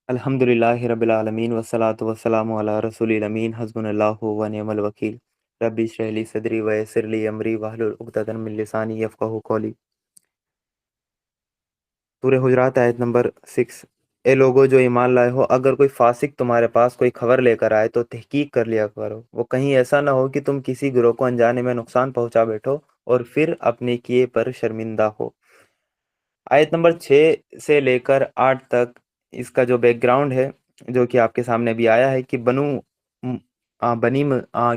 अल्हम्दुलिल्लाहि रब्बिल आलमीन वस्सलातु वस्सलामु अला रसूलिल अमीन हस्बुनल्लाहु व निअमल वकील रब्बि इश्रह ली सदरी व यस्सिर ली अमरी वहलुल उक़दतन मिन लिसानी यफ़क़हू क़ौली। सूरह हुजरात आयत नंबर 6। ए लोगो जो ईमान लाए हो, अगर कोई फासिक तुम्हारे पास कोई खबर लेकर आए तो तहकीक कर लिया करो। वो कहीं ऐसा ना हो कि तुम किसी गिरोह को अनजाने में नुकसान पहुंचा बैठो और फिर अपने किए पर शर्मिंदा हो। आयत नंबर 6 से लेकर 8 तक इसका जो बैकग्राउंड है, जो कि आपके सामने भी आया है कि म-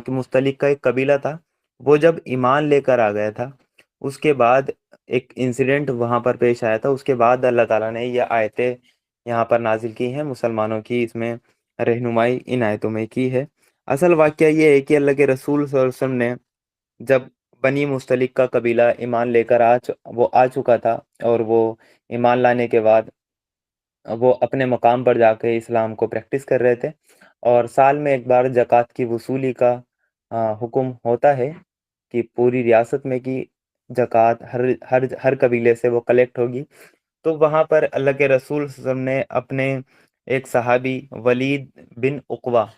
कि मुस्तलिक का एक कबीला था। वो जब ईमान लेकर आ गया था, उसके बाद एक इंसिडेंट वहां पर पेश आया था। उसके बाद अल्लाह ताला ने ये आयतें यहाँ पर नाजिल की हैं, मुसलमानों की इसमें रहनुमाई इन आयतों में की है। असल वाकया ये है कि अल्लाह के रसूल सल्लल्लाहु अलैहि वसल्लम ने जब बनी मुस्तलिक का कबीला ईमान लेकर वो आ चुका था, और वो ईमान लाने के बाद वो अपने मकाम पर जाके इस्लाम को प्रैक्टिस कर रहे थे। और साल में एक बार ज़कात की वसूली का हुक्म होता है कि पूरी रियासत में की ज़कात हर हर हर कबीले से वो कलेक्ट होगी। तो वहाँ पर अल्लाह के रसूल सल्लल्लाहु अलैहि वसल्लम ने अपने एक सहाबी वलीद बिन उक़बा,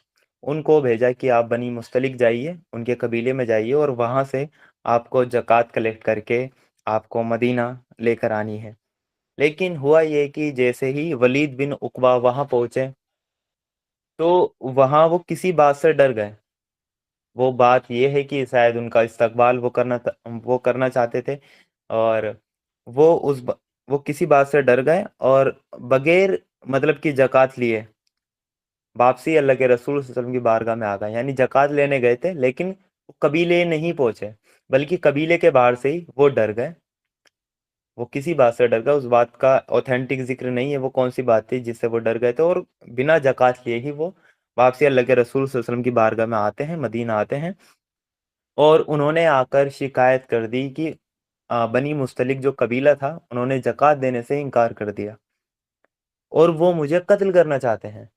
उनको भेजा कि आप बनी मुस्तलिक जाइए, उनके कबीले में जाइए, और वहाँ से आपको ज़कात कलेक्ट करके आपको मदीना लेकर आनी है। लेकिन हुआ ये कि जैसे ही वलीद बिन उक़बा वहाँ पहुँचे, तो वहाँ वो किसी बात से डर गए। वो बात ये है कि शायद उनका इस्तकबाल वो करना चाहते थे, और वो वो किसी बात से डर गए, और बगैर मतलब कि ज़कात लिए वापसी अल्लाह के रसूल सल्लल्लाहु अलैहि वसल्लम की बारगाह में आ गए। यानी ज़कात लेने गए थे, लेकिन कबीले नहीं पहुँचे, बल्कि कबीले के बाहर से ही वो डर गए। वो किसी बात से डर गए, उस बात का ऑथेंटिक जिक्र नहीं है वो कौन सी बात थी जिससे वो डर गए थे, और बिना ज़कात लिए ही वो वापसी अल्लाह के रसूल सल्लल्लाहु अलैहि वसल्लम की बारगाह में आते हैं, मदीना आते हैं। और उन्होंने आकर शिकायत कर दी कि बनी मुस्तलिक जो कबीला था, उन्होंने ज़कात देने से इनकार कर दिया और वो मुझे कत्ल करना चाहते हैं।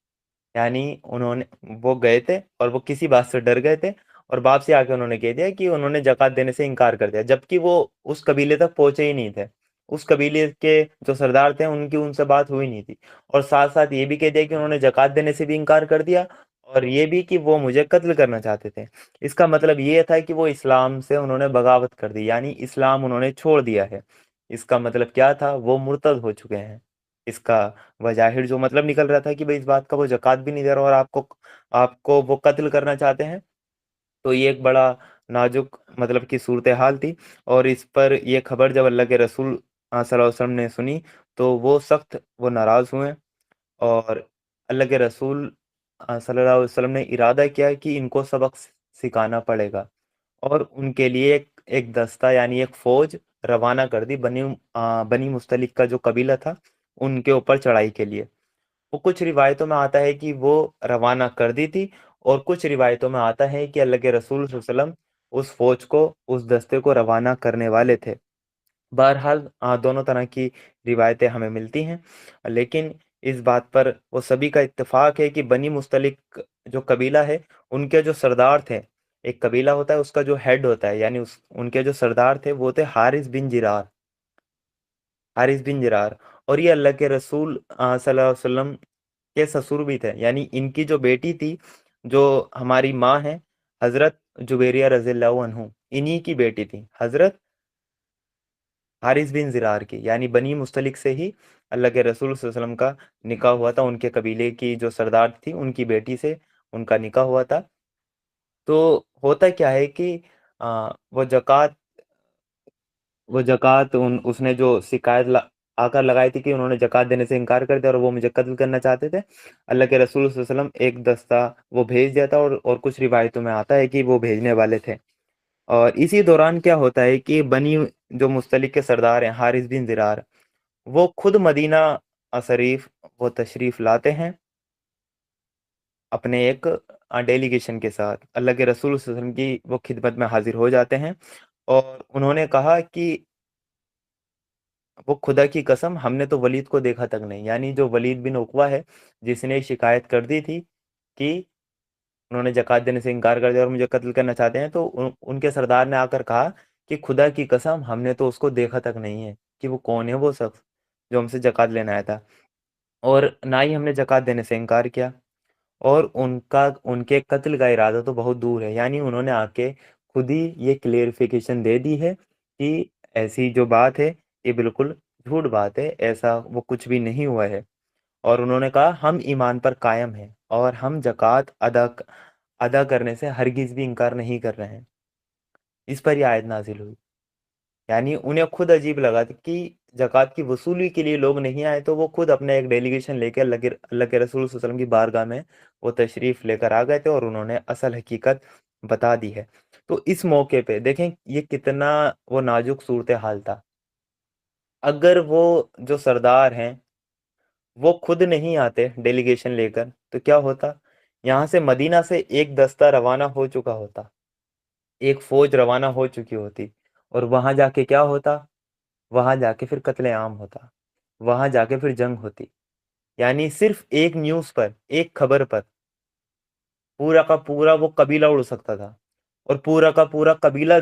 यानी उन्होंने वो गए थे और वो किसी बात से डर गए थे, और बाप से आके उन्होंने कह दिया कि उन्होंने ज़कात देने से इनकार कर दिया, जबकि वो उस कबीले तक पहुंचे ही नहीं थे। उस कबीले के जो सरदार थे उनकी उनसे बात हुई नहीं थी, और साथ साथ ये भी कह दिया कि उन्होंने ज़कात देने से भी इनकार कर दिया, और ये भी कि वो मुझे कत्ल करना चाहते थे। इसका मतलब ये था कि वो इस्लाम से उन्होंने बगावत कर दी, यानी इस्लाम उन्होंने छोड़ दिया है। इसका मतलब क्या था, वो मुर्तद हो चुके हैं। इसका वजाहिर जो मतलब निकल रहा था कि भाई इस बात का वो ज़कात भी नहीं दे रहा और आपको आपको वो कत्ल करना चाहते हैं। तो ये एक बड़ा नाजुक मतलब की सूरत हाल थी, और इस पर ये खबर जब अल्लाह के रसूल सल्लल्लाहु अलैहि वसल्लम ने सुनी, तो वो सख्त वो नाराज़ हुए, और अल्लाह के रसूल सल्लल्लाहु अलैहि वसल्लम ने इरादा किया कि इनको सबक सिखाना पड़ेगा, और उनके लिए एक दस्ता यानी एक फौज रवाना कर दी बनी मुस्तलिक का जो कबीला था उनके ऊपर चढ़ाई के लिए। वो कुछ रिवायतों में आता है कि वो रवाना कर दी थी, और कुछ रिवायतों में आता है कि अल्लाह के रसूल सल्लल्लाहु अलैहि वसल्लम उस फौज को, उस दस्ते को रवाना करने वाले थे। बहरहाल दोनों तरह की रिवायतें हमें मिलती हैं, लेकिन इस बात पर वो सभी का इत्तेफाक है कि बनी मुस्तलिक जो कबीला है, उनके जो सरदार थे, एक कबीला होता है उसका जो हेड होता है, यानी उनके जो सरदार थे वो थे हारिस बिन जिरार। और ये अल्लाह के रसूल सल्लल्लाहु अलैहि वसल्लम के ससुर भी थे, यानी इनकी जो बेटी थी, जो हमारी माँ है, हजरत जुबैरिया रज़ियल्लाहु अन्हु, इन्हीं की बेटी थी हजरत हारिस बिन जिरार की। यानी बनी मुस्तलिक से ही अल्लाह के रसूल सल्लल्लाहु अलैहि वसल्लम का निकाह हुआ था, उनके कबीले की जो सरदार थी उनकी बेटी से उनका निकाह हुआ था। तो होता क्या है कि वो जक़ात वो जक़ात उन उसने जो शिकायत आकर लगाई थी कि उन्होंने जक़ात देने से इनकार कर दिया और वो मुझे कत्ल करना चाहते थे। अल्लाह के रसूल सल्लल्लाहु अलैहि वसल्लम एक दस्ता वो भेज दिया था, और कुछ रिवायतों में आता है कि वो भेजने वाले थे। और इसी दौरान क्या होता है कि बनी जो मुस्तलिक के सरदार हैं हारिस बिन ज़िरार, वो खुद मदीना शरीफ वो तशरीफ लाते हैं अपने एक डेलीगेशन के साथ। अल्लाह के रसूल सल्लल्लाहु अलैहि वसल्लम की वो खिदमत में हाजिर हो जाते हैं, और उन्होंने कहा कि वो खुदा की कसम हमने तो वलीद को देखा तक नहीं, यानी जो वलीद बिन उकवा है जिसने शिकायत कर दी थी कि उन्होंने जक़ात देने से इनकार कर दिया और मुझे कत्ल करना चाहते हैं, तो उनके सरदार ने आकर कहा कि खुदा की कसम हमने तो उसको देखा तक नहीं है कि वो कौन है वो शख्स जो हमसे जक़ात लेने आया था। اور نہ ہی ہم نے زکوٰۃ دینے سے انکار کیا، اور ان کے قتل کا ارادہ تو بہت دور ہے، یعنی انہوں نے آ کے خود ہی یہ کلیئرفیکیشن دے دی ہے کہ ایسی جو بات ہے یہ بالکل جھوٹ بات ہے، ایسا وہ کچھ بھی نہیں ہوا ہے۔ اور انہوں نے کہا ہم ایمان پر قائم ہیں اور ہم زکوٰۃ ادا کرنے سے ہرگز بھی انکار نہیں کر رہے ہیں۔ اس پر یہ آیت نازل ہوئی، یعنی انہیں خود عجیب لگا تھا کہ زکوٰۃ کی وصولی کے لیے لوگ نہیں آئے، تو وہ خود اپنے ایک ڈیلیگیشن لے کے اللہ کے رسول صلی اللہ علیہ وسلم کی بارگاہ میں وہ تشریف لے کر آ گئے تھے، اور انہوں نے اصل حقیقت بتا دی ہے۔ تو اس موقع پہ دیکھیں یہ کتنا وہ نازک صورتحال تھا۔ اگر وہ جو سردار ہیں وہ خود نہیں آتے ڈیلیگیشن لے کر تو کیا ہوتا؟ یہاں سے مدینہ سے ایک دستہ روانہ ہو چکا ہوتا، ایک فوج روانہ ہو چکی ہوتی، اور وہاں جا کے کیا ہوتا؟ وہاں جا کے پھر قتل عام ہوتا، وہاں جا کے پھر جنگ ہوتی۔ یعنی صرف ایک نیوز پر، ایک خبر پر پورا کا پورا وہ قبیلہ اڑ سکتا تھا، اور پورا کا پورا قبیلہ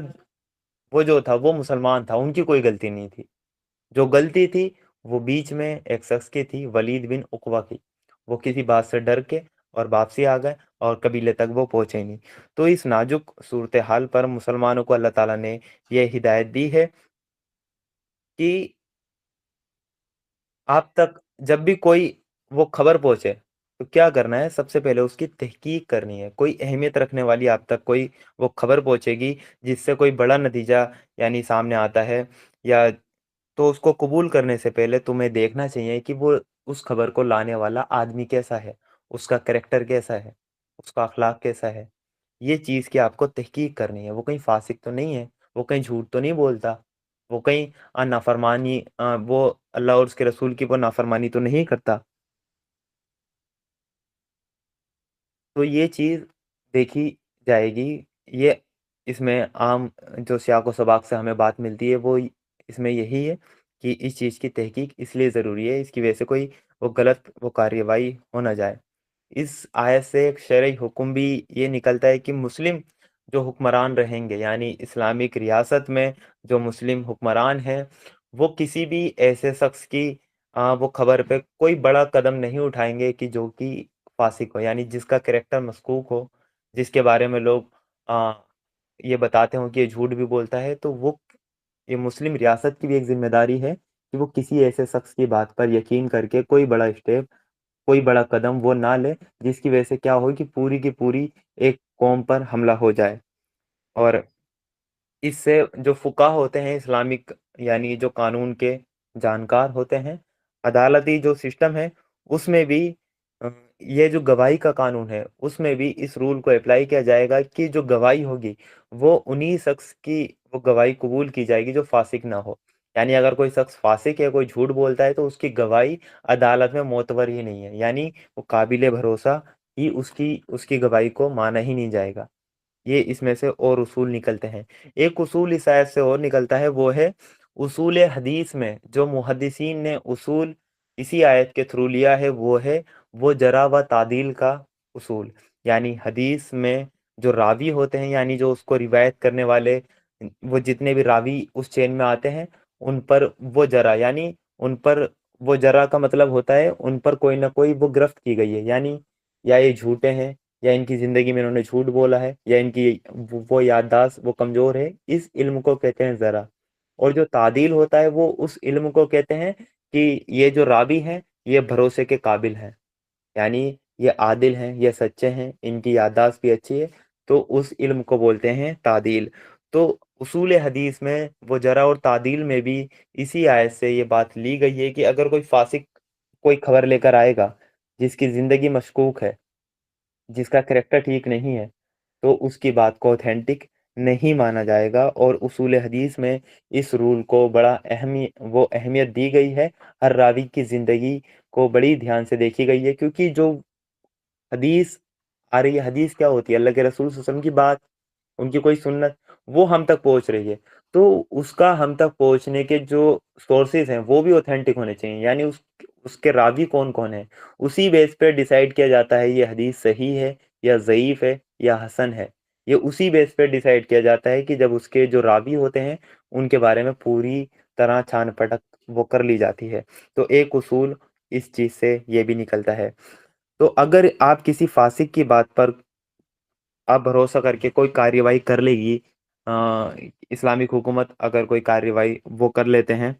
وہ جو تھا وہ مسلمان تھا، ان کی کوئی غلطی نہیں تھی۔ جو غلطی تھی وہ بیچ میں ایک شخص کی تھی، ولید بن عقبہ کی۔ وہ کسی بات سے ڈر کے اور واپسی آ گئے، اور قبیلے تک وہ پہنچے ہی نہیں۔ تو اس نازک صورتحال پر مسلمانوں کو اللہ تعالیٰ نے یہ ہدایت دی ہے کہ آپ تک جب بھی کوئی وہ خبر پہنچے تو کیا کرنا ہے؟ سب سے پہلے اس کی تحقیق کرنی ہے۔ کوئی اہمیت رکھنے والی آپ تک کوئی وہ خبر پہنچے گی جس سے کوئی بڑا نتیجہ یعنی سامنے آتا ہے، یا تو اس کو قبول کرنے سے پہلے تمہیں دیکھنا چاہیے کہ وہ اس خبر کو لانے والا آدمی کیسا ہے، اس کا کریکٹر کیسا ہے، اس کا اخلاق کیسا ہے۔ یہ چیز کی آپ کو تحقیق کرنی ہے۔ وہ کہیں فاسق تو نہیں ہے، وہ کہیں جھوٹ تو نہیں بولتا، وہ کہیں نافرمانی وہ اللہ اور اس کے رسول کی وہ نافرمانی تو نہیں کرتا۔ تو یہ چیز دیکھی جائے گی۔ یہ اس میں عام جو سیاق و سباق سے ہمیں بات ملتی ہے وہ اس میں یہی ہے کہ اس چیز کی تحقیق اس لیے ضروری ہے، اس کی وجہ سے کوئی وہ غلط وہ کارروائی ہو نہ جائے۔ اس آیت سے ایک شرعی حکم بھی یہ نکلتا ہے کہ مسلم جو حکمران رہیں گے، یعنی اسلامک ریاست میں جو مسلم حکمران ہیں، وہ کسی بھی ایسے شخص کی وہ خبر پہ کوئی بڑا قدم نہیں اٹھائیں گے کہ جو کہ فاسق ہو، یعنی جس کا کریکٹر مسکوک ہو، جس کے بارے میں لوگ یہ بتاتے ہوں کہ یہ جھوٹ بھی بولتا ہے۔ تو وہ یہ مسلم ریاست کی بھی ایک ذمہ داری ہے کہ وہ کسی ایسے شخص کی بات پر یقین کر کے کوئی بڑا اسٹیپ، کوئی بڑا قدم وہ نہ لے جس کی وجہ سے کیا ہو کہ پوری کی پوری ایک قوم پر حملہ ہو جائے۔ اور اس سے جو فقہ ہوتے ہیں اسلامک، یعنی جو قانون کے جانکار ہوتے ہیں، عدالتی جو سسٹم ہے اس میں بھی یہ جو گواہی کا قانون ہے اس میں بھی اس رول کو اپلائی کیا جائے گا کہ جو گواہی ہوگی وہ انہی شخص کی وہ گواہی قبول کی جائے گی جو فاسق نہ ہو۔ یعنی اگر کوئی شخص فاسق ہے، کوئی جھوٹ بولتا ہے، تو اس کی گواہی عدالت میں معتبر ہی نہیں ہے، یعنی وہ قابل بھروسہ ہی اس کی گواہی کو مانا ہی نہیں جائے گا۔ یہ اس میں سے اور اصول نکلتے ہیں۔ ایک اصول اس آیت سے اور نکلتا ہے، وہ ہے اصول حدیث میں جو محدثین نے اصول اسی آیت کے تھرو لیا ہے، وہ ہے وہ جرح و تعدیل کا اصول۔ یعنی حدیث میں جو راوی ہوتے ہیں، یعنی جو اس کو روایت کرنے والے، وہ جتنے بھی راوی اس چین میں آتے ہیں، ان پر وہ جرح، یعنی ان پر وہ جرح کا مطلب ہوتا ہے ان پر کوئی نہ کوئی وہ گرفت کی گئی ہے، یعنی یا یہ جھوٹے ہیں، یا ان کی زندگی میں انہوں نے جھوٹ بولا ہے، یا ان کی وہ یادداشت وہ کمزور ہے۔ اس علم کو کہتے ہیں ذرا۔ اور جو تعدیل ہوتا ہے وہ اس علم کو کہتے ہیں کہ یہ جو راوی ہیں یہ بھروسے کے قابل ہیں، یعنی یہ عادل ہیں، یہ سچے ہیں، ان کی یادداشت بھی اچھی ہے، تو اس علم کو بولتے ہیں تعدیل۔ تو اصول حدیث میں وہ جرح اور تعدیل میں بھی اسی آیت سے یہ بات لی گئی ہے کہ اگر کوئی فاسق کوئی خبر لے کر آئے گا جس کی زندگی مشکوک ہے، جس کا کریکٹر ٹھیک نہیں ہے، تو اس کی بات کو اوتھینٹک نہیں مانا جائے گا۔ اور اصول حدیث میں اس رول کو بڑا وہ اہمیت دی گئی ہے، ہر راوی کی زندگی کو بڑی دھیان سے دیکھی گئی ہے، کیونکہ جو حدیث آ رہی ہے، حدیث کیا ہوتی ہے؟ اللہ کے رسول صلی اللہ علیہ وسلم کی بات، ان کی کوئی سنت وہ ہم تک پہنچ رہی ہے، تو اس کا ہم تک پہنچنے کے جو سورسز ہیں وہ بھی اوتھینٹک ہونے چاہیے، یعنی اس کے راوی کون کون ہیں، اسی بیس پہ ڈیسائیڈ کیا جاتا ہے یہ حدیث صحیح ہے یا ضعیف ہے یا حسن ہے۔ یہ اسی بیس پہ ڈیسائیڈ کیا جاتا ہے کہ جب اس کے جو راوی ہوتے ہیں ان کے بارے میں پوری طرح چھان پٹک وہ کر لی جاتی ہے۔ تو ایک اصول اس چیز سے یہ بھی نکلتا ہے. تو اگر آپ کسی فاسق کی بات پر آپ بھروسہ کر کے کوئی کارروائی کر لے گی، اسلامک حکومت اگر کوئی کارروائی وہ کر لیتے ہیں،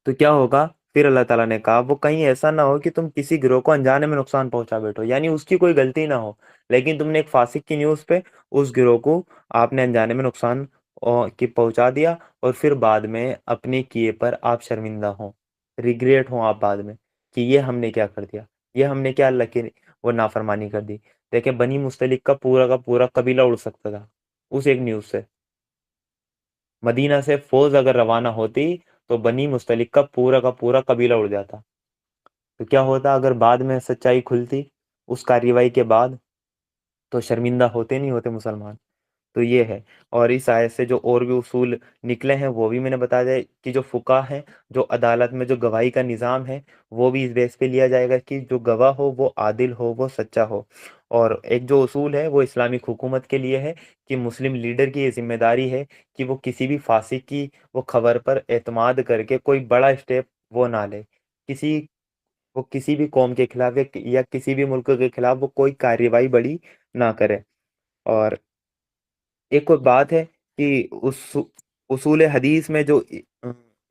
تو کیا ہوگا؟ پھر اللہ تعالیٰ نے کہا وہ کہیں ایسا نہ ہو کہ تم کسی گروہ کو انجانے میں نقصان پہنچا بیٹھو، یعنی اس کی کوئی غلطی نہ ہو، لیکن تم نے ایک فاسق کی نیوز پہ اس گروہ کو آپ نے انجانے میں نقصان کی پہنچا دیا، اور پھر بعد میں اپنے کیے پر آپ شرمندہ ہوں، ریگریٹ ہوں آپ بعد میں کہ یہ ہم نے کیا کر دیا، یہ ہم نے کیا اللہ کی وہ نافرمانی کر دی. دیکھیں بنی مستلق کا پورا قبیلہ اڑ سکتا تھا اس ایک نیوز سے. مدینہ سے فوج اگر روانہ ہوتی تو بنی مستلق کا پورا قبیلہ اڑ جاتا. تو کیا ہوتا اگر بعد میں سچائی کھلتی اس کارروائی کے بعد؟ تو شرمندہ ہوتے نہیں ہوتے مسلمان. تو یہ ہے. اور اس آیت سے جو اور بھی اصول نکلے ہیں وہ بھی میں نے بتا دیا کہ جو فقہ ہیں، جو عدالت میں جو گواہی کا نظام ہے، وہ بھی اس بیس پہ لیا جائے گا کہ جو گواہ ہو وہ عادل ہو، وہ سچا ہو. اور ایک جو اصول ہے وہ اسلامک حکومت کے لیے ہے کہ مسلم لیڈر کی یہ ذمہ داری ہے کہ وہ کسی بھی فاسق کی وہ خبر پر اعتماد کر کے کوئی بڑا اسٹیپ وہ نہ لے، کسی وہ کسی بھی قوم کے خلاف یا کسی بھی ملک کے خلاف وہ کوئی کارروائی بڑی نہ کرے. اور ایک اور بات ہے کہ اصول حدیث میں جو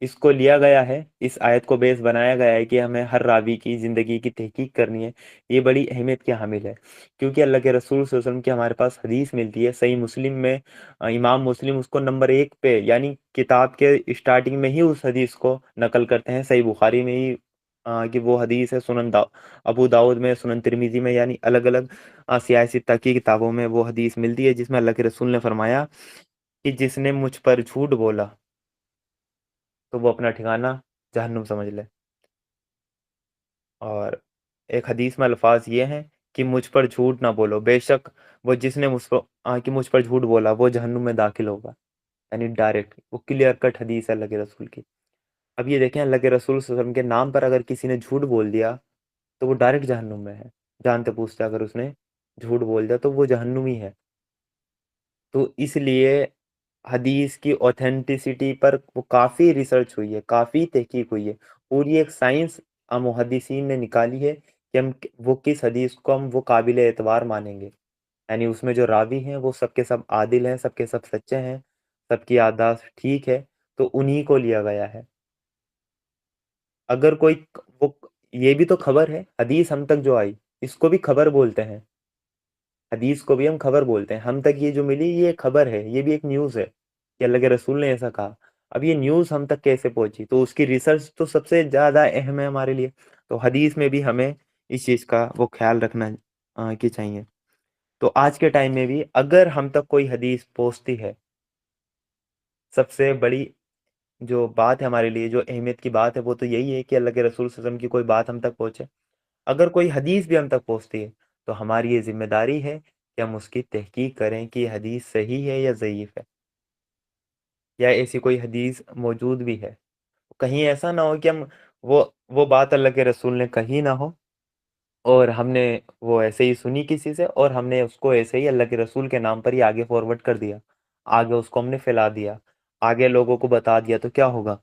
اس کو لیا گیا ہے، اس آیت کو بیس بنایا گیا ہے کہ ہمیں ہر راوی کی زندگی کی تحقیق کرنی ہے، یہ بڑی اہمیت کی حامل ہے. کیونکہ اللہ کے رسول صلی اللہ علیہ وسلم کی ہمارے پاس حدیث ملتی ہے صحیح مسلم میں. امام مسلم اس کو نمبر 1 پہ، یعنی کتاب کے اسٹارٹنگ میں ہی اس حدیث کو نقل کرتے ہیں. صحیح بخاری میں ہی کہ وہ حدیث ہے، ابو داؤد میں، سنن ترمذی میں، یعنی الگ الگ سیاسی کی کتابوں میں وہ حدیث ملتی ہے جس میں اللہ کے رسول نے فرمایا کہ جس نے مجھ پر جھوٹ بولا تو وہ اپنا ٹھکانہ جہنم سمجھ لے. اور ایک حدیث میں الفاظ یہ ہیں کہ مجھ پر جھوٹ نہ بولو، بے شک وہ جس نے مجھ پر جھوٹ بولا وہ جہنم میں داخل ہوگا. یعنی ڈائریکٹ وہ کلیئر کٹ حدیث ہے اللہ کے رسول کی. اب یہ دیکھیں اللہ کے رسول صلی اللہ علیہ وسلم کے نام پر اگر کسی نے جھوٹ بول دیا تو وہ ڈائریکٹ جہنم میں ہے. جانتے پوچھتے اگر اس نے جھوٹ بول دیا تو وہ جہنمی ہے. تو اس لیے حدیث کی اوتھینٹسٹی پر وہ کافی ریسرچ ہوئی ہے، کافی تحقیق ہوئی ہے. پوری ایک سائنس محدثین نے نکالی ہے کہ ہم وہ کس حدیث کو ہم وہ قابل اعتبار مانیں گے. یعنی اس میں جو راوی ہیں وہ سب کے سب عادل ہیں، سب کے سب سچے ہیں، سب کی یادداشت ٹھیک ہے، تو انہی کو لیا گیا ہے. اگر کوئی وہ یہ بھی تو خبر ہے، حدیث ہم تک جو آئی اس کو بھی خبر بولتے ہیں. حدیث کو بھی ہم خبر بولتے ہیں. ہم تک یہ جو ملی یہ خبر ہے، یہ بھی ایک نیوز ہے کہ اللہ کے رسول نے ایسا کہا. اب یہ نیوز ہم تک کیسے پہنچی؟ تو اس کی ریسرچ تو سب سے زیادہ اہم ہے ہمارے لیے. تو حدیث میں بھی ہمیں اس چیز کا وہ خیال رکھنا کی چاہیے. تو آج کے ٹائم میں بھی اگر ہم تک کوئی حدیث پہنچتی ہے، سب سے بڑی جو بات ہے ہمارے لیے، جو اہمیت کی بات ہے، وہ تو یہی ہے کہ اللہ کے رسول صلی اللہ علیہ وسلم کی کوئی بات ہم تک پہنچے. اگر کوئی حدیث بھی ہم تک پہنچتی ہے تو ہماری یہ ذمہ داری ہے کہ ہم اس کی تحقیق کریں کہ یہ حدیث صحیح ہے یا ضعیف ہے، یا ایسی کوئی حدیث موجود بھی ہے. کہیں ایسا نہ ہو کہ ہم وہ بات اللہ کے رسول نے کہی نہ ہو اور ہم نے وہ ایسے ہی سنی کسی سے اور ہم نے اس کو ایسے ہی اللہ کے رسول کے نام پر ہی آگے فارورڈ کر دیا، آگے اس کو ہم نے پھیلا دیا، آگے لوگوں کو بتا دیا. تو کیا ہوگا؟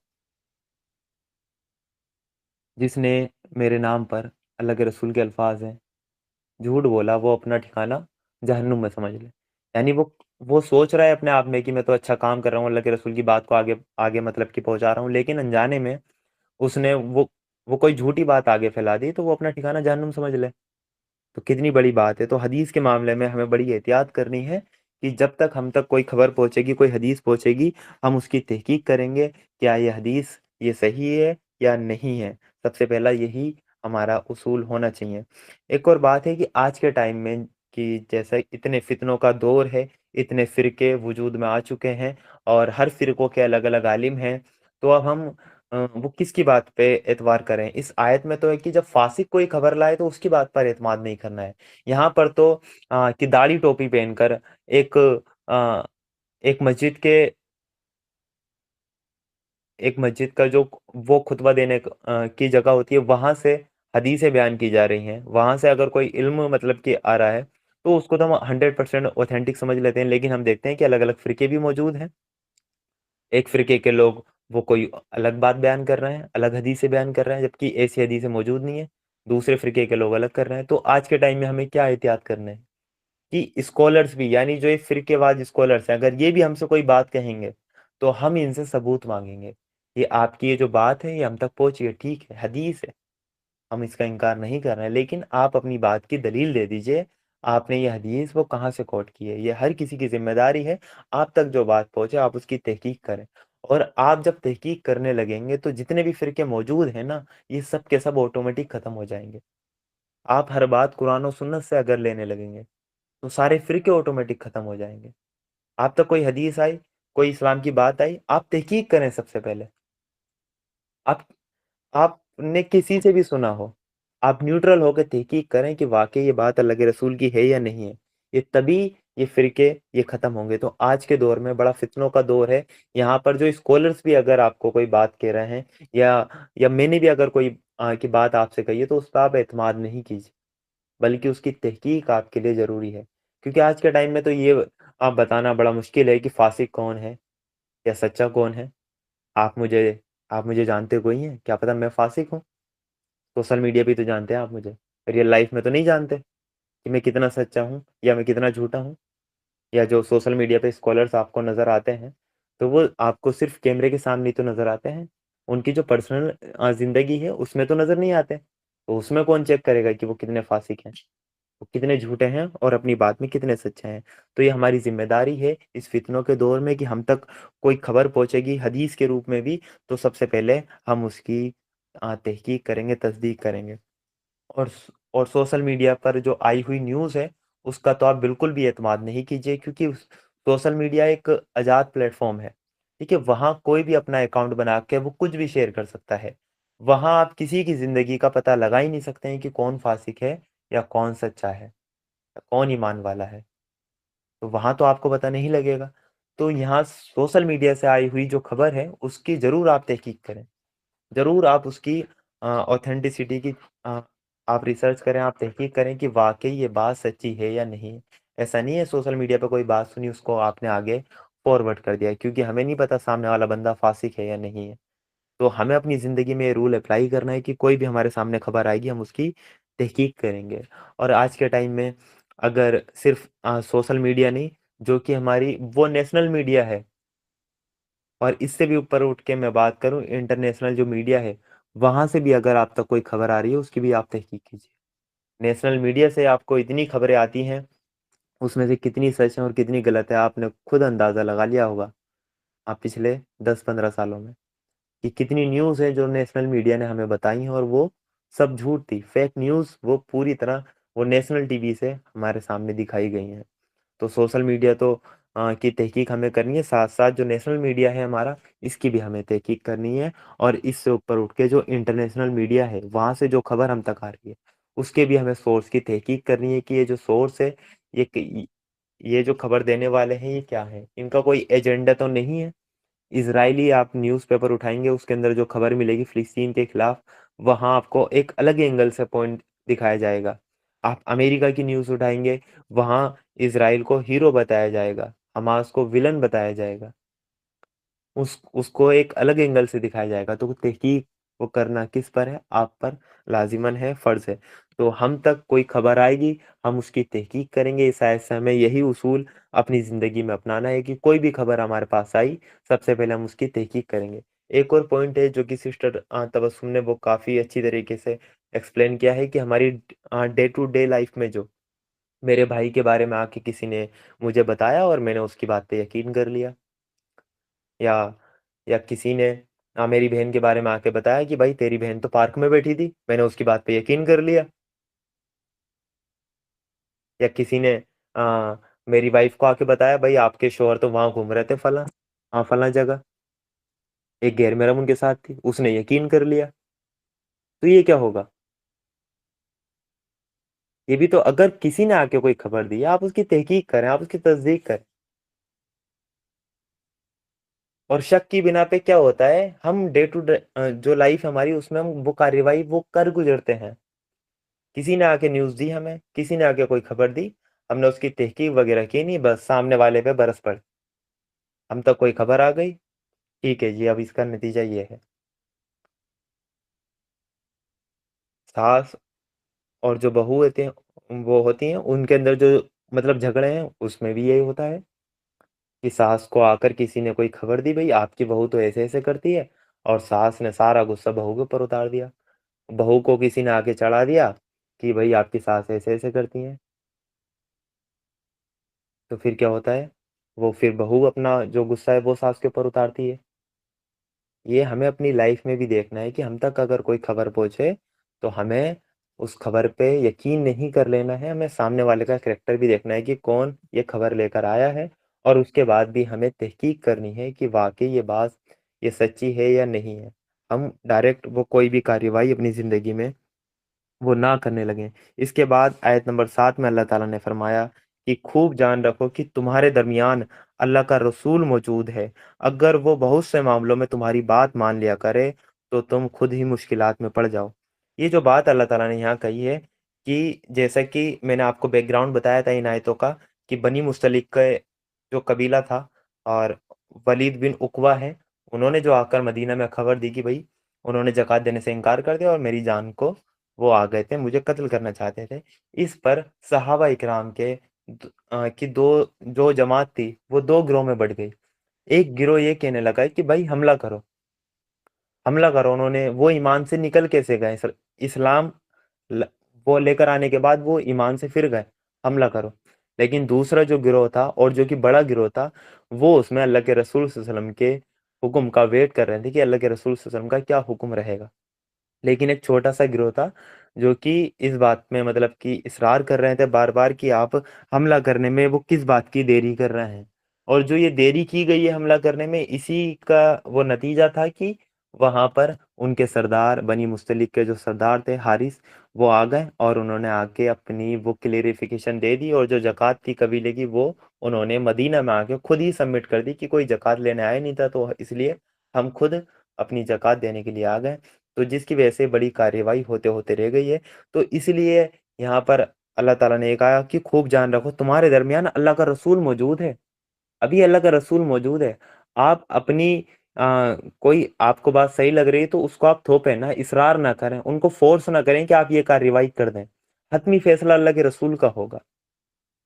جس نے میرے نام پر، اللہ کے رسول کے الفاظ ہیں، جھوٹ بولا وہ اپنا ٹھکانہ جہنم میں سمجھ لے. یعنی وہ سوچ رہا ہے اپنے آپ میں کہ میں تو اچھا کام کر رہا ہوں، اللہ کے رسول کی بات کو آگے آگے مطلب کہ پہنچا رہا ہوں، لیکن انجانے میں اس نے وہ کوئی جھوٹی بات آگے پھیلا دی تو وہ اپنا ٹھکانہ جہنم سمجھ لے. تو کتنی بڑی بات ہے. تو حدیث کے معاملے میں ہمیں بڑی احتیاط کرنی ہے کہ جب تک ہم تک کوئی خبر پہنچے گی، کوئی حدیث پہنچے گی، ہم اس کی تحقیق کریں گے کیا یہ حدیث یہ صحیح ہے یا نہیں ہے. سب سے پہلا یہی ہمارا اصول ہونا چاہیے. ایک اور بات ہے کہ آج کے ٹائم میں کہ جیسا اتنے فتنوں کا دور ہے، اتنے فرقے وجود میں آ چکے ہیں اور ہر فرقوں کے الگ الگ عالم ہیں. تو اب ہم وہ کس کی بات پہ اعتبار کریں؟ اس آیت میں تو ہے کہ جب فاسق کوئی خبر لائے تو اس کی بات پر اعتماد نہیں کرنا ہے. یہاں پر تو کہ داڑھی ٹوپی پہن کر ایک ایک مسجد کے ایک مسجد کا جو وہ خطبہ دینے کی جگہ ہوتی ہے، وہاں سے حدیثیں بیان کی جا رہی ہیں، وہاں سے اگر کوئی علم مطلب کہ آ رہا ہے تو اس کو تو ہم 100% اوتھینٹک سمجھ لیتے ہیں. لیکن ہم دیکھتے ہیں کہ الگ الگ فرقے بھی موجود ہیں. ایک فرقے کے لوگ وہ کوئی الگ بات بیان کر رہے ہیں، الگ حدیثیں بیان کر رہے ہیں، جبکہ ایسی حدیثیں موجود نہیں ہیں، دوسرے فرقے کے لوگ الگ کر رہے ہیں۔ تو آج کے ٹائم میں ہمیں کیا احتیاط کرنا ہے کہ اسکالرس بھی، یعنی جو یہ فرقے واج اسکالرس ہیں، اگر یہ بھی ہم سے کوئی بات کہیں گے تو ہم ان سے ثبوت مانگیں گے، یہ آپ کی یہ جو بات ہے یہ ہم تک پہنچی ہے، ٹھیک ہے، حدیث ہے، ہم اس کا انکار نہیں کر رہے ہیں، لیکن آپ اپنی بات کی دلیل دے دیجئے، آپ نے یہ حدیث وہ کہاں سے کوٹ کی ہے۔ یہ ہر کسی کی ذمہ داری ہے، آپ تک جو بات پہنچے آپ اس کی تحقیق کریں، اور آپ جب تحقیق کرنے لگیں گے تو جتنے بھی فرقے موجود ہیں نا، یہ سب کے سب آٹومیٹک ختم ہو جائیں گے۔ آپ ہر بات قرآن و سنت سے اگر لینے لگیں گے تو سارے فرقے آٹومیٹک ختم ہو جائیں گے۔ آپ تک کوئی حدیث آئی، کوئی اسلام کی بات آئی، آپ تحقیق کریں سب سے پہلے۔ آپ آپ نے کسی سے بھی سنا ہو، آپ نیوٹرل ہو کے تحقیق کریں کہ واقعی یہ بات اللہ کے رسول کی ہے یا نہیں ہے، یہ تبھی یہ فرقے یہ ختم ہوں گے۔ تو آج کے دور میں بڑا فتنوں کا دور ہے، یہاں پر جو اسکالرس بھی اگر آپ کو کوئی بات کہہ رہے ہیں، یا میں نے بھی اگر کوئی کی بات آپ سے کہی ہے تو اس پر آپ اعتماد نہیں کیجیے، بلکہ اس کی تحقیق آپ کے لیے ضروری ہے، کیونکہ آج کے ٹائم میں تو یہ آپ بتانا بڑا مشکل ہے کہ فاسق کون ہے یا سچا کون ہے۔ آپ مجھے آپ مجھے جانتے کوئی ہیں؟ کیا پتہ میں فاسق ہوں؟ سوشل میڈیا پہ تو جانتے ہیں آپ مجھے، ریئل لائف میں تو نہیں جانتے کہ میں کتنا سچا ہوں یا میں کتنا جھوٹا ہوں۔ یا جو سوشل میڈیا پہ اسکالرس آپ کو نظر آتے ہیں تو وہ آپ کو صرف کیمرے کے سامنے تو نظر آتے ہیں، ان کی جو پرسنل زندگی ہے اس میں تو نظر نہیں آتے، تو اس میں کون چیک کرے گا کہ وہ کتنے فاسق ہیں، وہ کتنے جھوٹے ہیں اور اپنی بات میں کتنے سچے ہیں۔ تو یہ ہماری ذمہ داری ہے اس فتنوں کے دور میں کہ ہم تک کوئی خبر پہنچے گی حدیث کے روپ میں بھی، تو سب سے پہلے ہم اس کی تحقیق کریں گے، تصدیق کریں گے۔ اور اور سوشل میڈیا پر جو آئی ہوئی نیوز ہے اس کا تو آپ بالکل بھی اعتماد نہیں کیجیے، کیونکہ سوشل میڈیا ایک آزاد پلیٹ فارم ہے، ٹھیک ہے، وہاں کوئی بھی اپنا اکاؤنٹ بنا کے وہ کچھ بھی شیئر کر سکتا ہے، وہاں آپ کسی کی زندگی کا پتہ لگا ہی نہیں سکتے ہیں کہ کون فاسق ہے یا کون سچا ہے یا کون ایمان والا ہے، تو وہاں تو آپ کو پتہ نہیں لگے گا۔ تو یہاں سوشل میڈیا سے آئی ہوئی جو خبر ہے اس کی ضرور آپ تحقیق کریں، ضرور آپ اس کی اوتھینٹسٹی کی آپ ریسرچ کریں، آپ تحقیق کریں کہ واقعی یہ بات سچی ہے یا نہیں۔ ایسا نہیں ہے سوشل میڈیا پہ کوئی بات سنی اس کو آپ نے آگے فارورڈ کر دیا، کیونکہ ہمیں نہیں پتا سامنے والا بندہ فاسق ہے یا نہیں ہے۔ تو ہمیں اپنی زندگی میں یہ رول اپلائی کرنا ہے کہ کوئی بھی ہمارے سامنے خبر آئے گی ہم اس کی تحقیق کریں گے۔ اور آج کے ٹائم میں اگر صرف سوشل میڈیا نہیں، جو کہ ہماری وہ نیشنل میڈیا ہے، اور اس سے بھی اوپر اٹھ کے میں بات کروں انٹرنیشنل جو میڈیا ہے، وہاں سے بھی اگر آپ تک کوئی خبر آ رہی ہے اس کی بھی آپ تحقیق کیجیے۔ نیشنل میڈیا سے آپ کو اتنی خبریں آتی ہیں، اس میں سے کتنی سچ ہیں اور کتنی غلط ہے آپ نے خود اندازہ لگا لیا ہوگا آپ پچھلے 10-15 سالوں میں، کہ کتنی نیوز ہے جو نیشنل میڈیا نے ہمیں بتائی ہیں اور وہ سب جھوٹ تھی، فیک نیوز، وہ پوری طرح وہ نیشنل ٹی وی سے ہمارے سامنے دکھائی گئی ہیں۔ تو سوشل میڈیا تو کی تحقیق ہمیں کرنی ہے، ساتھ ساتھ جو نیشنل میڈیا ہے ہمارا اس کی بھی ہمیں تحقیق کرنی ہے، اور اس سے اوپر اٹھ کے جو انٹرنیشنل میڈیا ہے وہاں سے جو خبر ہم تک آ رہی ہے اس کے بھی ہمیں سورس کی تحقیق کرنی ہے کہ یہ جو سورس ہے، یہ جو خبر دینے والے ہیں یہ کیا ہے، ان کا کوئی ایجنڈا تو نہیں ہے۔ اسرائیلی آپ نیوز پیپر اٹھائیں گے اس کے اندر جو خبر ملے گی فلسطین کے خلاف، وہاں آپ کو ایک الگ اینگل سے پوائنٹ دکھایا جائے گا۔ آپ امریکہ کی نیوز اٹھائیں گے، وہاں اسرائیل کو ہیرو بتایا جائے گا، حماس کو ولن بتایا جائے گا، اس کو ایک الگ اینگل سے دکھایا جائے گا۔ تو تحقیق وہ کرنا کس پر ہے؟ آپ پر لازماً ہے، فرض ہے۔ تو ہم تک کوئی خبر آئے گی ہم اس کی تحقیق کریں گے، اس آیت سے ہمیں یہی اصول اپنی زندگی میں اپنانا ہے کہ کوئی بھی خبر ہمارے پاس آئی سب سے پہلے ہم اس کی تحقیق کریں گے۔ ایک اور پوائنٹ ہے جو کہ سسٹر تبسم نے وہ کافی اچھی طریقے سے ایکسپلین کیا ہے کہ ہماری ڈے ٹو ڈے لائف میں جو میرے بھائی کے بارے میں آ کے کسی نے مجھے بتایا اور میں نے اس کی بات پہ یقین کر لیا، یا کسی نے میری بہن کے بارے میں آ کے بتایا کہ بھائی تیری بہن تو پارک میں بیٹھی تھی، میں نے اس کی بات پہ یقین کر لیا، یا کسی نے میری وائف کو آ کے بتایا بھائی آپ کے شوہر تو وہاں گھوم رہے تھے فلاں فلاں جگہ، ایک غیر محرم ان کے ساتھ تھی، اس نے یقین کر لیا۔ تو یہ کیا ہوگا؟ یہ بھی تو اگر کسی نے آ کے کوئی خبر دی آپ اس کی تحقیق کریں، آپ اس کی تصدیق کریں۔ اور شک کی بنا پہ کیا ہوتا ہے، ہم ڈے ٹو ڈے جو لائف ہماری اس میں ہم وہ کارروائی وہ کر گزرتے ہیں۔ کسی نے آ کے نیوز دی، ہمیں کسی نے آ کے کوئی خبر دی، ہم نے اس کی تحقیق وغیرہ کی نہیں، بس سامنے والے پہ برس پڑے، ہم تک کوئی خبر آ گئی ठीक है जी, अब इसका नतीजा ये है, सास और जो बहू होते हैं वो होती हैं, उनके अंदर जो मतलब झगड़े हैं उसमें भी यही होता है कि सास को आकर किसी ने कोई खबर दी, भाई आपकी बहू तो ऐसे ऐसे करती है, और सास ने सारा गुस्सा बहू के ऊपर उतार दिया। बहू को किसी ने आके चढ़ा दिया कि भाई आपकी सास ऐसे ऐसे करती हैं। तो फिर क्या होता है, वो फिर बहू अपना जो गुस्सा है वो सास के ऊपर उतारती है। ये हमें अपनी लाइफ में भी देखना है कि हम तक अगर कोई खबर पहुंचे तो हमें उस खबर पे यकीन नहीं कर लेना है, हमें सामने वाले का करेक्टर भी देखना है कि कौन ये खबर लेकर आया है, और उसके बाद भी हमें तहकीक करनी है कि वाकई ये बात ये सच्ची है या नहीं है। हम डायरेक्ट वो कोई भी कार्यवाही अपनी जिंदगी में वो ना करने लगे। इसके बाद आयत नंबर 7 में अल्लाह ताला ने फरमाया कि खूब जान रखो कि तुम्हारे दरमियान अल्लाह का रसूल मौजूद है, अगर वो बहुत से मामलों में तुम्हारी बात मान लिया करे तो तुम खुद ही मुश्किलात में पड़ जाओ। ये जो बात अल्लाह ताला ने यहाँ कही है कि जैसा कि मैंने आपको बैकग्राउंड बताया था इन आयतों का, कि बनी मुस्तलिक का जो कबीला था और वलीद बिन उकवा है, उन्होंने जो आकर मदीना में खबर दी कि भाई उन्होंने ज़कात देने से इनकार कर दिया और मेरी जान को वो आ गए थे, मुझे कत्ल करना चाहते थे। इस पर सहाबा इकराम के की दो जो जमात थी वो दो गिरोह में बढ़ गई। एक गिरोह ये कहने लगा कि भाई हमला करो, हमला करो। उन्होंने वो ईमान से निकल कैसे गए, इस्लाम ल- वो लेकर आने के बाद वो ईमान से फिर गए, हमला करो। लेकिन दूसरा जो गिरोह था और जो कि बड़ा गिरोह था, वो उसमें अल्लाह के रसूल सल्लल्लाहु अलैहि वसल्लम के हुक्म का वेट कर रहे थे कि अल्लाह के रसूल सल्लल्लाहु अलैहि वसल्लम का क्या हुक्म रहेगा। लेकिन एक छोटा सा गिरोह था जो कि इस बात में मतलब कि इसरार कर रहे थे बार बार कि आप हमला करने में वो किस बात की देरी कर रहे हैं। और जो ये देरी की गई है हमला करने में, इसी का वो नतीजा था कि वहां पर उनके सरदार बनी मुस्तलिक के जो सरदार थे हारिस, वो आ गए और उन्होंने आके अपनी वो क्लेरिफिकेशन दे दी, और जो जक़ात थी कबीले की वो उन्होंने मदीना में आके खुद ही सबमिट कर दी कि कोई जक़ात लेने आया नहीं था, तो इसलिए हम खुद अपनी जक़ात देने के लिए आ गए। तो जिसकी वजह से बड़ी कार्यवाही होते होते रह गई है। तो इसलिए यहाँ पर अल्लाह ताला ने कहा कि खूब जान रखो तुम्हारे दरमियान अल्लाह का रसूल मौजूद है। अभी अल्लाह का रसूल मौजूद है। आप अपनी कोई आपको बात सही लग रही है तो उसको आप थोपे ना, इसरार ना करें, उनको फोर्स ना करें कि आप ये कार्यवाही कर दें। हतमी फैसला अल्लाह के रसूल का होगा।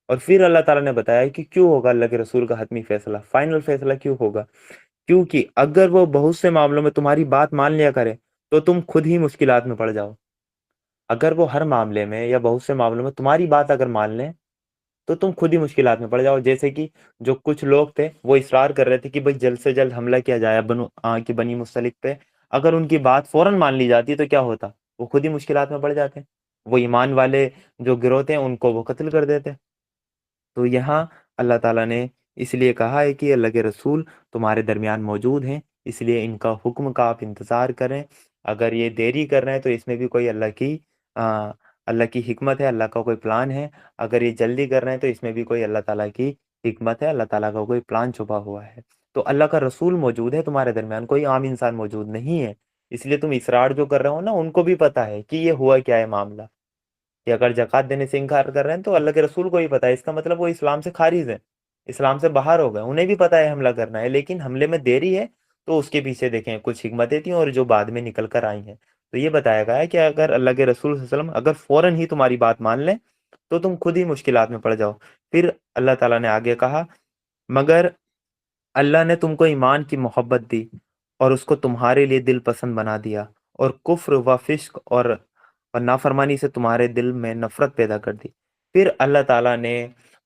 और फिर अल्लाह ताला ने बताया कि क्यों होगा अल्लाह के रसूल का हतमी फैसला, फाइनल फैसला क्यों होगा, क्योंकि अगर वो बहुत से मामलों में तुम्हारी बात मान लिया करे तो तुम खुद ही मुश्किलात में पड़ जाओ। अगर वो हर मामले में या बहुत से मामलों में तुम्हारी बात अगर मान लें तो तुम खुद ही मुश्किलात में पड़ जाओ। जैसे कि जो कुछ लोग थे वो इसरार कर रहे थे कि भाई जल्द से जल्द हमला किया जाए की बनी मुस्तलिक पे। अगर उनकी बात फौरन मान ली जाती तो क्या होता, वो खुद ही मुश्किलात में पड़ जाते। वो ईमान वाले जो गिरोह थे उनको वो कत्ल कर देते। तो यहाँ अल्लाह ताला ने इसलिए कहा है कि अल्लाह के रसूल तुम्हारे दरमियान मौजूद हैं, इसलिए इनका हुक्म का आप इंतज़ार करें। अगर ये देरी कर रहे हैं तो इसमें भी कोई आ, अल्लाह की हिकमत है, अल्लाह का कोई प्लान है। अगर ये जल्दी कर रहे हैं तो इसमें भी कोई अल्लाह ताला की हिकमत है, अल्लाह ताला का कोई प्लान छुपा हुआ है। तो अल्लाह का रसूल मौजूद है तुम्हारे दरमियान, कोई आम इंसान मौजूद नहीं है। इसलिए तुम इसरार जो कर रहे हो ना, उनको भी पता है कि ये हुआ क्या है मामला, कि अगर जक़ात देने से इनकार कर रहे हैं तो अल्लाह के रसूल को ही पता है, इसका मतलब वो इस्लाम से खारिज है, इस्लाम से बाहर हो गए। उन्हें भी पता है हमला करना है, लेकिन हमले में देरी है। तो उसके पीछे देखें कुछ हिकमतें थी और जो बाद में निकल कर आई हैं। तो ये बताया गया है कि अगर अल्लाह के रसूल सल्लल्लाहु अलैहि वसल्लम अगर फौरन ही तुम्हारी बात मान लें तो तुम खुद ही मुश्किलात में पड़ जाओ। फिर अल्लाह ताला ने आगे कहा, मगर अल्लाह ने तुमको ईमान की मोहब्बत दी और उसको तुम्हारे लिए दिल पसंद बना दिया, और कुफ्र व फिस्क और नाफरमानी से तुम्हारे दिल में नफरत पैदा कर दी। फिर अल्लाह ताला ने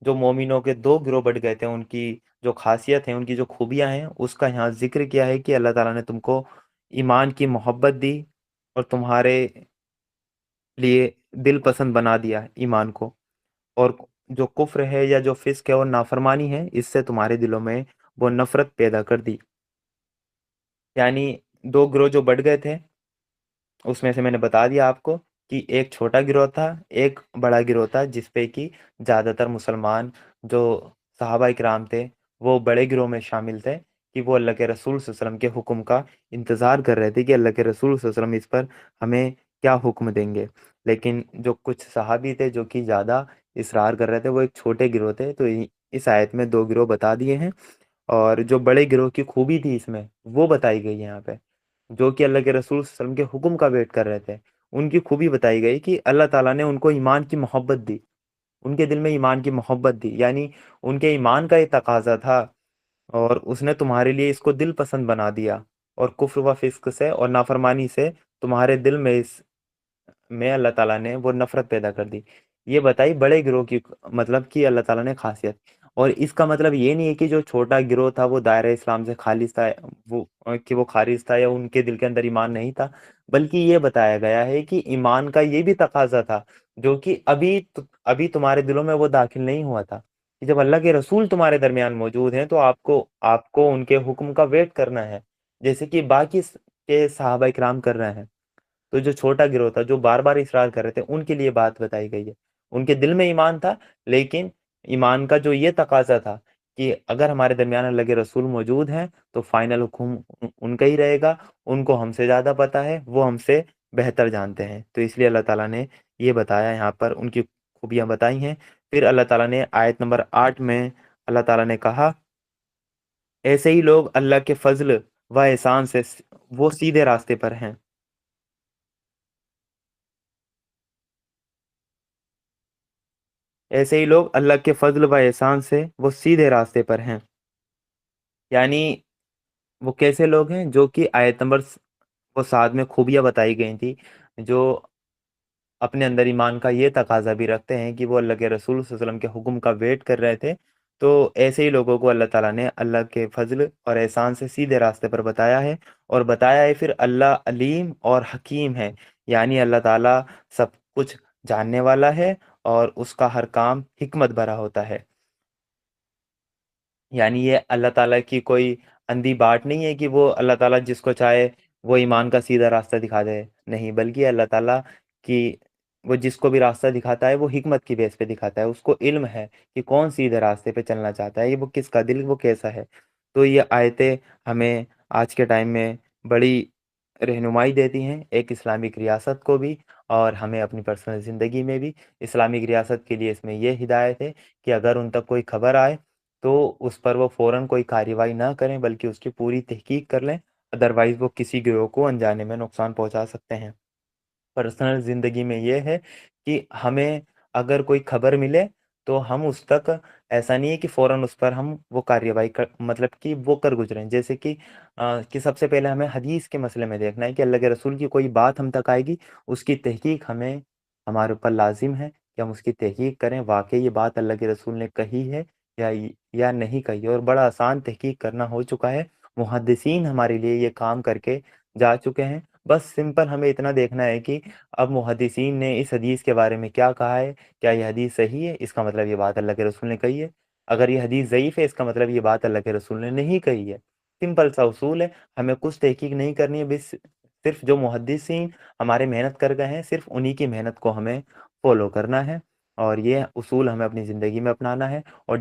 जो मोमिनों के दो गिरोह बढ़ गए थे उनकी जो खासियत है, उनकी जो खूबियां हैं, उसका यहाँ जिक्र किया है कि अल्लाह ताला ने तुमको ईमान की मोहब्बत दी और तुम्हारे लिए दिल पसंद बना दिया ईमान को, और जो कुफ्र है या जो फिस्क है और नाफरमानी है, इससे तुम्हारे दिलों में वो नफरत पैदा कर दी। यानी दो गिरोह जो बढ़ गए थे उसमें से मैंने बता दिया आपको कि एक छोटा गिरोह था, एक बड़ा गिरोह था, जिसपे कि ज़्यादातर मुसलमान जो सहाबा इकराम थे वो बड़े गिरोह में शामिल थे, कि वो अल्लाह के रसूल सल्लल्लाहु अलैहि वसल्लम के हुक्म का इंतज़ार कर रहे थे कि अल्लाह के रसूल सल्लल्लाहु अलैहि वसल्लम इस पर हमें क्या हुक्म देंगे। लेकिन जो कुछ सहाबी थे जो कि ज़्यादा इसरार कर रहे थे वो एक छोटे गिरोह थे। तो इस आयत में दो गिरोह बता दिए हैं। और जो बड़े गिरोह की खूबी थी इसमें वो बताई गई है यहाँ पे, जो कि अल्लाह के रसूल सल्लल्लाहु अलैहि वसल्लम के हुक्म का वेट कर रहे थे। उनकी खूबी बताई गई कि अल्लाह ताला ने उनको ईमान की मोहब्बत दी, उनके दिल में ईमान की मोहब्बत दी, यानी उनके ईमान का ये तकाजा था, और उसने तुम्हारे लिए इसको दिल पसंद बना दिया, और कुफ्र व फिस्क से और नाफरमानी से तुम्हारे दिल में इस में अल्लाह ताला ने वो नफरत पैदा कर दी। ये बताई बड़े गिरोह की, मतलब कि अल्लाह ताला ने खासियत। और इसका मतलब ये नहीं है कि जो छोटा गिरोह था वो दायरा इस्लाम से खालिज था, वो कि वो खारिज था या उनके दिल के अंदर ईमान नहीं था, बल्कि ये बताया गया है कि ईमान का ये भी तकाजा था, जो कि अभी तुम्हारे दिलों में वो दाखिल नहीं हुआ था, कि जब अल्लाह के रसूल तुम्हारे दरमियान मौजूद हैं तो आपको आपको उनके हुक्म का वेट करना है, जैसे कि बाकी के सहाबा इकराम कर रहे हैं। तो जो छोटा गिरोह था जो बार बार इसरार कर रहे थे उनके लिए बात बताई गई है। उनके दिल में ईमान था, लेकिन ईमान का जो ये तकाजा था कि अगर हमारे दरमियान अल्लाह के रसूल मौजूद हैं तो फाइनल हुक्म उनका ही रहेगा, उनको हमसे ज्यादा पता है, वो हमसे बेहतर जानते हैं। तो इसलिए अल्लाह ताला ने ये बताया, यहाँ पर उनकी खूबियां बताई हैं। फिर अल्लाह ताला ने आयत नंबर 8 में अल्लाह ताला ने कहा, ऐसे ही लोग अल्लाह के फजल व एहसान से वो सीधे रास्ते पर हैं। ऐसे ही लोग अल्लाह के फजल व एहसान से वो सीधे रास्ते पर हैं, यानी वो कैसे लोग हैं, जो कि आयत नंबर वो साथ में खूबियां बताई गई थी, जो अपने अंदर ईमान का ये तकाजा भी रखते हैं कि वो अल्लाह के रसूल सल्लल्लाहु अलैहि वसल्लम के हुक्म का वेट कर रहे थे। तो ऐसे ही लोगों को अल्लाह ताला ने अल्लाह के फजल और एहसान से सीधे रास्ते पर बताया है, और बताया है फिर अल्लाह अलीम और हकीम है, यानी अल्लाह ताला सब कुछ जानने वाला है और उसका हर काम हिकमत भरा होता है। यानी ये अल्लाह ताला की कोई अंधी बाट नहीं है कि वो अल्लाह ताला जिसको चाहे वो ईमान का सीधा रास्ता दिखा दे, नहीं, बल्कि अल्लाह ताला की वो जिसको भी रास्ता दिखाता है वो हिकमत की बेस पे दिखाता है, उसको इल्म है कि कौन सीधे रास्ते पे चलना चाहता है, ये वो किसका दिल वो कैसा है। तो ये आयतें हमें आज के टाइम में बड़ी रहनुमाई देती हैं, एक इस्लामिक रियासत को भी और हमें अपनी पर्सनल ज़िंदगी में भी। इस्लामिक रियासत के लिए इसमें ये हिदायत है कि अगर उन तक कोई खबर आए तो उस पर वो फ़ौरन कोई कार्रवाई ना करें, बल्कि उसकी पूरी तहकीक कर लें, अदरवाइज़ वो किसी गिरोह को अनजाने में नुकसान पहुंचा सकते हैं। पर्सनल ज़िंदगी में ये है कि हमें अगर कोई खबर मिले तो हम उस तक, ऐसा नहीं है कि फ़ौरन उस पर हम वो कार्रवाई कर, मतलब कि वो कर गुजरें। जैसे कि सबसे पहले हमें हदीस के मसले में देखना है कि अल्लाह के रसूल की कोई बात हम तक आएगी, उसकी तहकीक हमें हमारे ऊपर लाज़िम है कि हम उसकी तहकीक करें, वाक़ई ये बात अल्लाह के रसूल ने कही है या नहीं कही है, और बड़ा आसान तहकीक करना हो चुका है। मुहद्दिसीन हमारे लिए ये काम करके जा चुके हैं। बस सिंपल हमें इतना देखना है कि अब मुहद्दिसीन ने इस हदीस के बारे में क्या कहा है, क्या ये हदीस सही है, इसका मतलब ये बात अल्लाह के रसूल ने कही है। अगर ये हदीस ज़ईफ़ है, इसका मतलब ये बात अल्लाह के रसूल ने नहीं कही है। सिंपल सा उसूल है, हमें कुछ तहकीक नहीं करनी है, बस सिर्फ़ जो मुहद्दिसीन हमारे मेहनत कर गए हैं, सिर्फ़ उन्हीं की मेहनत को हमें फ़ॉलो करना है, और ये उसूल हमें अपनी ज़िंदगी में अपनाना है। और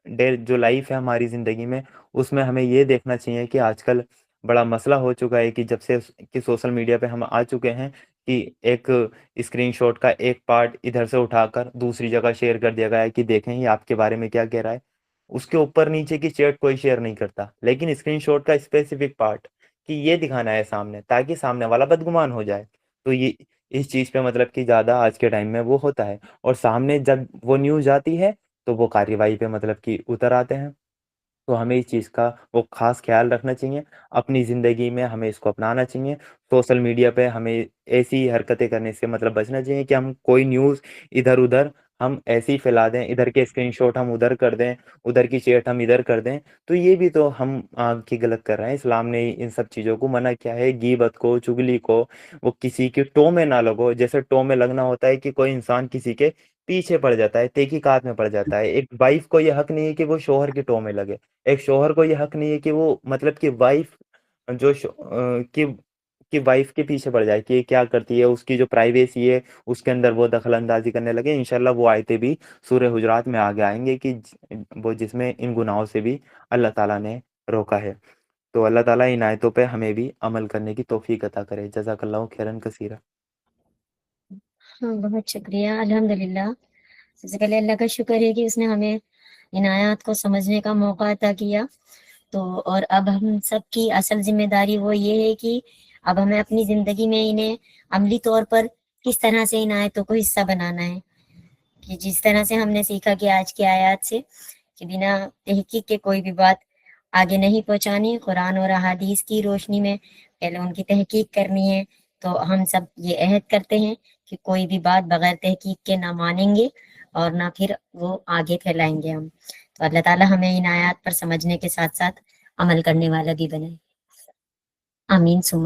डे जो लाइफ़ है हमारी ज़िंदगी में, उसमें हमें ये देखना चाहिए कि आजकल बड़ा मसला हो चुका है कि जब से कि सोशल मीडिया पे हम आ चुके हैं कि एक स्क्रीनशॉट का एक पार्ट इधर से उठाकर दूसरी जगह शेयर कर दिया गया है कि देखें ये आपके बारे में क्या कह रहा है। उसके ऊपर नीचे की चैट कोई शेयर नहीं करता, लेकिन स्क्रीनशॉट का स्पेसिफिक पार्ट कि ये दिखाना है सामने, ताकि सामने वाला बदगुमान हो जाए। तो ये इस चीज़ पे मतलब कि ज़्यादा आज के टाइम में वो होता है, और सामने जब वो न्यूज़ आती है तो वो कार्रवाई पे मतलब कि उतर आते हैं। तो हमें इस चीज़ का वो ख़ास ख़्याल रखना चाहिए। अपनी ज़िंदगी में हमें इसको अपनाना चाहिए। सोशल मीडिया पे हमें ऐसी हरकतें करने से मतलब बचना चाहिए कि हम कोई न्यूज़ इधर-उधर हम ऐसे ही फैला दें, इधर के स्क्रीनशॉट हम उधर कर दें, उधर की चैट हम इधर कर दें, तो ये भी तो हम कि गलत कर रहे हैं। इस्लाम ने इन सब चीज़ों को मना किया है, गीबत को, चुगली को, वो किसी के टों में ना लगो। जैसे टों में लगना होता है कि कोई इंसान किसी के पीछे पड़ जाता है, तहकीकात में पड़ जाता है। एक वाइफ़ को ये हक नहीं है कि वो शौहर के टों में लगे। एक शौहर को ये हक नहीं है कि वो मतलब कि वाइफ जो कि वाइफ के पीछे पड़ जाए कि ये क्या करती है, उसकी जो प्राइवेसी है उसके अंदर वो दखल अंदाजी करने लगे। इंशाल्लाह वो आयतें भी सूरह हुजरात में आगे आएंगे कि वो जिसमें इन गुनाहों से भी अल्लाह ताला ने रोका है। तो अल्लाह ताला इन आयतों पे हमें भी अमल करने की तौफीक अता करे। जज़ाकल्लाहु खैरन कसीरा। हाँ, बहुत शुक्रिया, अल्हम्दुलिल्लाह। सबसे पहले अल्लाह का शुक्र है कि उसने हमें ان آیات کو سمجھنے کا موقع عطا کیا. تو اور اب ہم سب کی اصل ذمہ داری وہ یہ ہے کہ اب ہمیں اپنی زندگی میں انہیں عملی طور پر کس طرح سے ان آیتوں کو حصہ بنانا ہے. کہ جس طرح سے ہم نے سیکھا کہ آج کی آیات سے کہ بنا تحقیق کے کوئی بھی بات آگے نہیں پہنچانی، قرآن اور احادیث کی روشنی میں پہلے ان کی تحقیق کرنی ہے. تو ہم سب یہ عہد کرتے ہیں کہ کوئی بھی بات بغیر تحقیق کے نہ مانیں گے اور نہ پھر وہ آگے پھیلائیں گے ہم. تو اللہ تعالیٰ ہمیں ان آیات پر سمجھنے کے ساتھ ساتھ عمل کرنے والا بھی بنائے. آمین ثم